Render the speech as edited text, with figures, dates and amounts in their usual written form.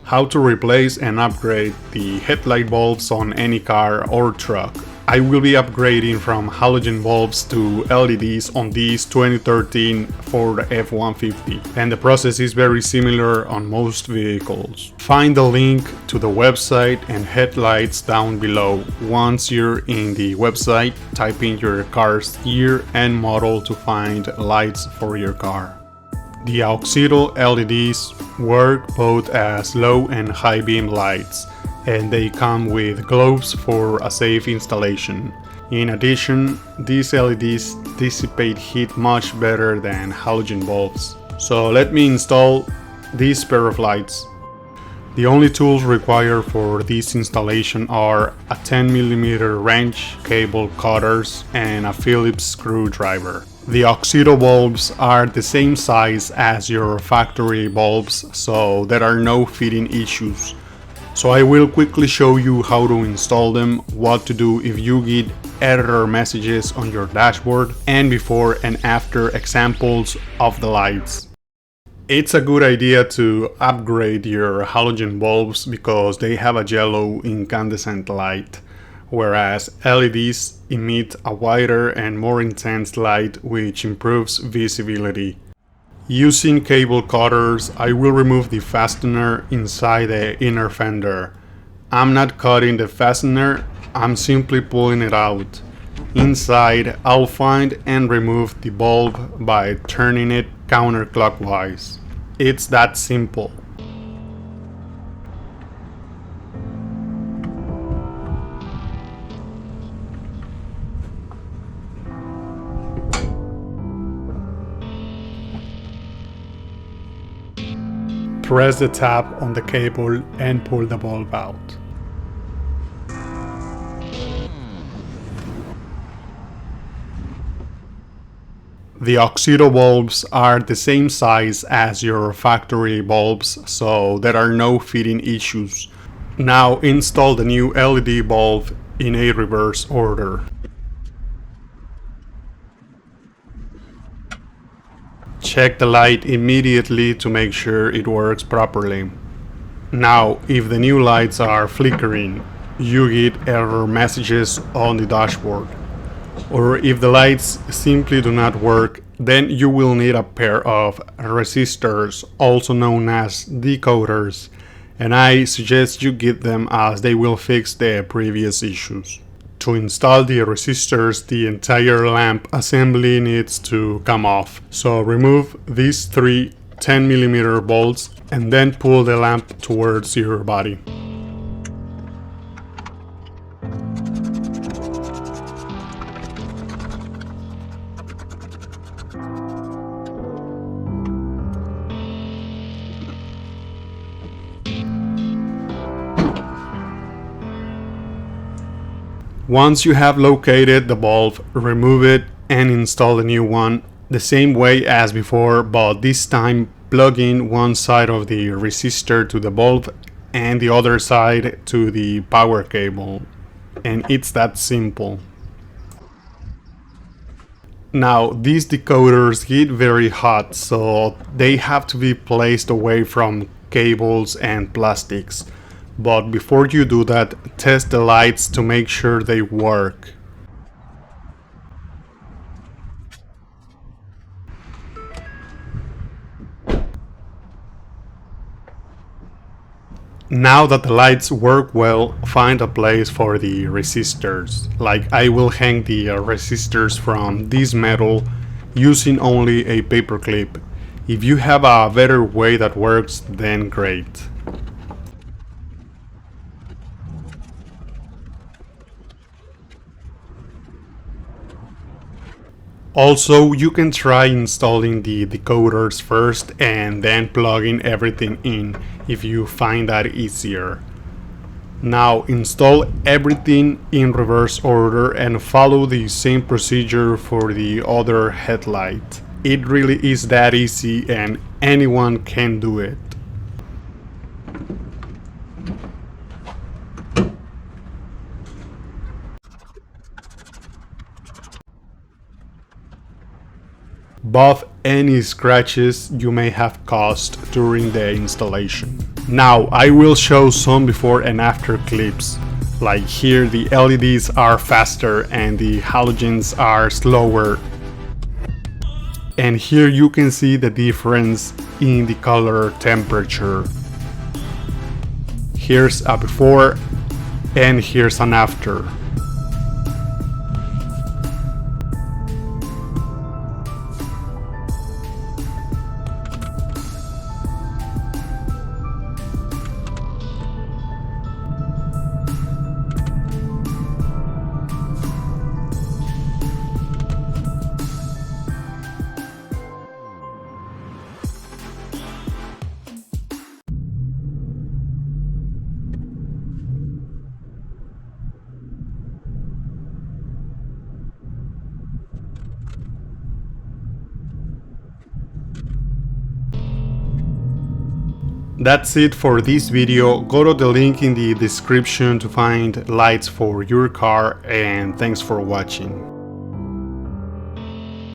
How to replace and upgrade the headlight bulbs on any car or truck. I will be upgrading from halogen bulbs to LEDs on this 2013 Ford F150, and the process is very similar on most vehicles. Find the link to the website and headlights down below. Once you're in the website, type in your car's year and model to find lights for your car. The AUXITO LEDs work both as low and high beam lights, and they come with gloves for a safe installation. In addition, these LEDs dissipate heat much better than halogen bulbs. So let me install this pair of lights. The only tools required for this installation are a 10mm wrench, cable cutters, and a Phillips screwdriver. The AUXITO bulbs are the same size as your factory bulbs, so there are no fitting issues. So I will quickly show you how to install them, what to do if you get error messages on your dashboard, and before and after examples of the lights. It's a good idea to upgrade your halogen bulbs because they have a yellow incandescent light, whereas LEDs emit a wider and more intense light which improves visibility. Using cable cutters, I will remove the fastener inside the inner fender. I'm not cutting the fastener, I'm simply pulling it out. Inside, I'll find and remove the bulb by turning it counterclockwise. It's that simple. Press the tab on the cable and pull the bulb out. The AUXITO bulbs are the same size as your factory bulbs, so there are no fitting issues. Now install the new LED bulb in a reverse order. Check the light immediately to make sure it works properly. Now, if the new lights are flickering, you get error messages on the dashboard. Or if the lights simply do not work, then you will need a pair of resistors, also known as decoders, and I suggest you get them as they will fix the previous issues. To install the resistors, the entire lamp assembly needs to come off. So remove these three 10mm bolts and then pull the lamp towards your body. Once you have located the bulb, remove it and install a new one, the same way as before, but this time plug in one side of the resistor to the bulb and the other side to the power cable. And it's that simple. Now, these decoders get very hot, so they have to be placed away from cables and plastics. But before you do that, test the lights to make sure they work. Now that the lights work well, find a place for the resistors. Like I will hang the resistors from this metal using only a paper clip. If you have a better way that works, then great. Also, you can try installing the decoders first and then plugging everything in if you find that easier. Now install everything in reverse order and follow the same procedure for the other headlight. It really is that easy and anyone can do it. Buff any scratches you may have caused during the installation. Now I will show some before and after clips. Like here the LEDs are faster and the halogens are slower. And here you can see the difference in the color temperature. Here's a before and here's an after. That's it for this video. Go to the link in the description to find lights for your car, and thanks for watching.